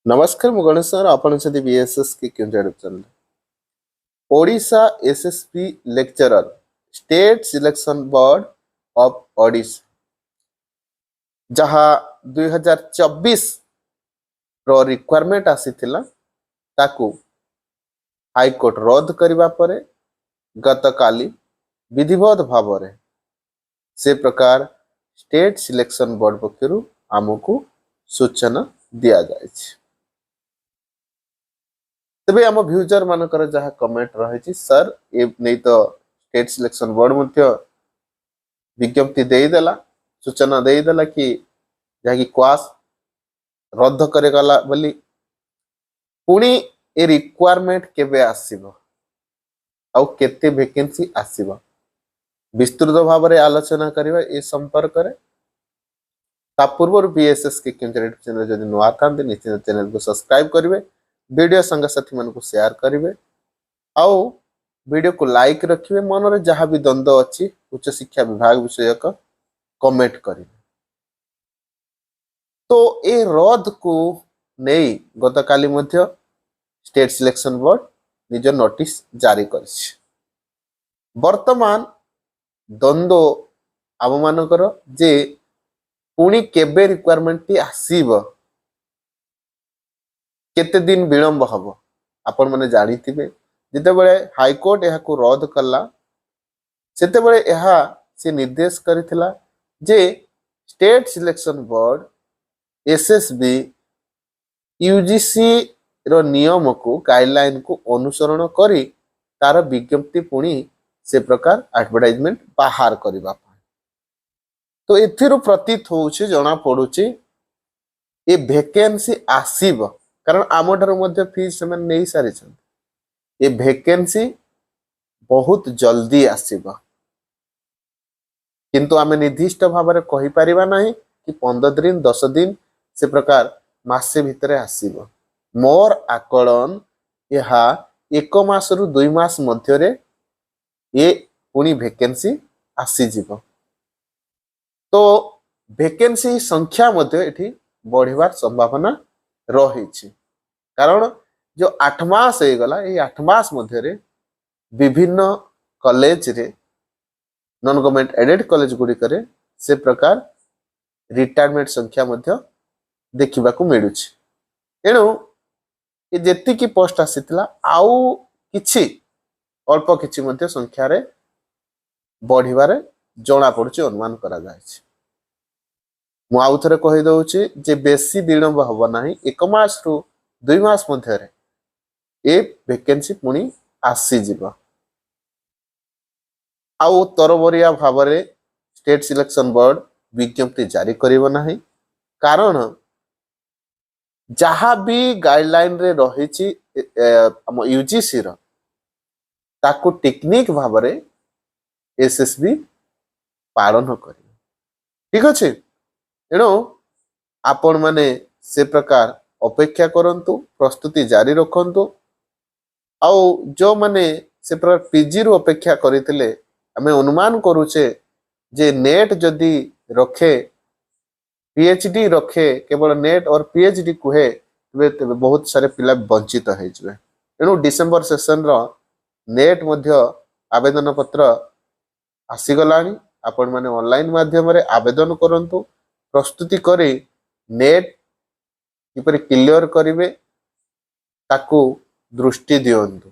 नमस्कार मु गणेश सर आपण बीएसएस के क्यों channel Odisha SSP lecturer state selection board of Odisha जहाँ 2024 रो रिक्वायरमेंट आसीथिला ताकू हाईकोर्ट रद्द करबा परे गतकाली विधिवत भाव रे से प्रकार स्टेट सिलेक्शन बोर्ड पक्षरु आमको सूचना दिया जायछि। तेबे आम भ्यूजर मानकर जहाँ कमेंट रही सर ए नहीं तो स्टेट सिलेक्शन बोर्ड विज्ञप्ति देदेला सूचना देदेला कि जहाँकि क्वास रद्द करेगला बोली पुणी ए रिक्वायरमेंट केबे आसीबो आउ केते वैकेंसी आसीबो विस्तृत भाव में आलोचना करबा ए संपर्क रे ता पूर्व बीएसएस के क्यों चैनल जदि नुआ थांते निश्चित चैनल को सब्सक्राइब करेंगे वीडियो संग साथी मन को शेयर करेंगे आउ वीडियो को लाइक रखिए मन रे जहाँ भी द्वंद्व अच्छी उच्च शिक्षा विभाग विषय का कमेंट करेंगे। तो ए रद्द को नहीं गतकाली मध्य स्टेट सिलेक्शन बोर्ड निज नोटिस जारी करिछि। वर्तमान द्वंद्व आम मानकर जे पुणी केबे रिक्वायरमेंट टी आसीबो केते दिन विलंब हम आपण मैंने जानिथिबे जिते बळे हाईकोर्ट यह को रद्द कला सेते बळे यह से निर्देश करिथिला जे state selection board SSB UGC रो नियम को गाइडलाइन को अनुसरण करी तार विज्ञप्ति पुणी से प्रकार एडवर्टाइजमेंट बाहर करबा तो एथिरो प्रतीत होउछि जना पडुछि ए वैकेंसी आसीबो कारण आम ठार मध्य फीस से नहीं सारी ये वैकेंसी बहुत जल्दी आसीबा किंतु आमे निर्दिष्ट भाव में कहि परिबा नहीं कि 15 दिन 10 दिन से प्रकार मासे भितरे आसीबा मोर आकलन यहा 1 मास रु 2 मास मध्य रे ये पुनी वैकेंसी आसी जीवो तो वैकेंसी संख्या मध्य एठी बढ़िबार संभावना रही कारण जो 8 मास हो गला ये 8 मास मध्य विभिन्न कॉलेज रे नॉन गवर्नमेंट एडेड कॉलेज गुडी करे से प्रकार रिटायरमेंट संख्या मध्य देखिबा को मिलुछि एणु ये जेति की पोस्ट आसीतला आउ किछि अल्प किछि मध्य संख्या रे बढ़िबारे जणा पड़ुछि अनुमान करा जायछि। मु आउ थरे कहि दउछि जे बेसी विलंब हबो नाही 1 मास रु 2 मास मध्य रे ए वैकेंसी पुणी आसी जीवा आउ तरबरिया भाव रे स्टेट सिलेक्शन बोर्ड विज्ञप्ति जारी करिवो नाही कारण जहाँ भी गाइडलाइन रे रहिछि हम यूजीसी रो ताकू टेक्निक भाव रे एसएसबी पालन करिवो ठीक अछि एणु आपण माने से प्रकार अपेक्षा करंतु प्रस्तुति जारी रखंतु आउ जो माने से प्रकार पीजी रो अपेक्षा करितले हमें अनुमान करूचे जे नेट जदि रखे पीएचडी रखे केवल नेट और पीएचडी कुहे तबे बहुत सारे पिला वंचित हो जबे एणु डिसेंबर सेशन रो नेट मध्य आवेदन पत्र आसी गलानी आपण माने ऑनलाइन माध्यम रे आवेदन करंतु प्रस्तुति करी नेट किपरि क्लियर करिवे ताकू दृष्टि दियंतु।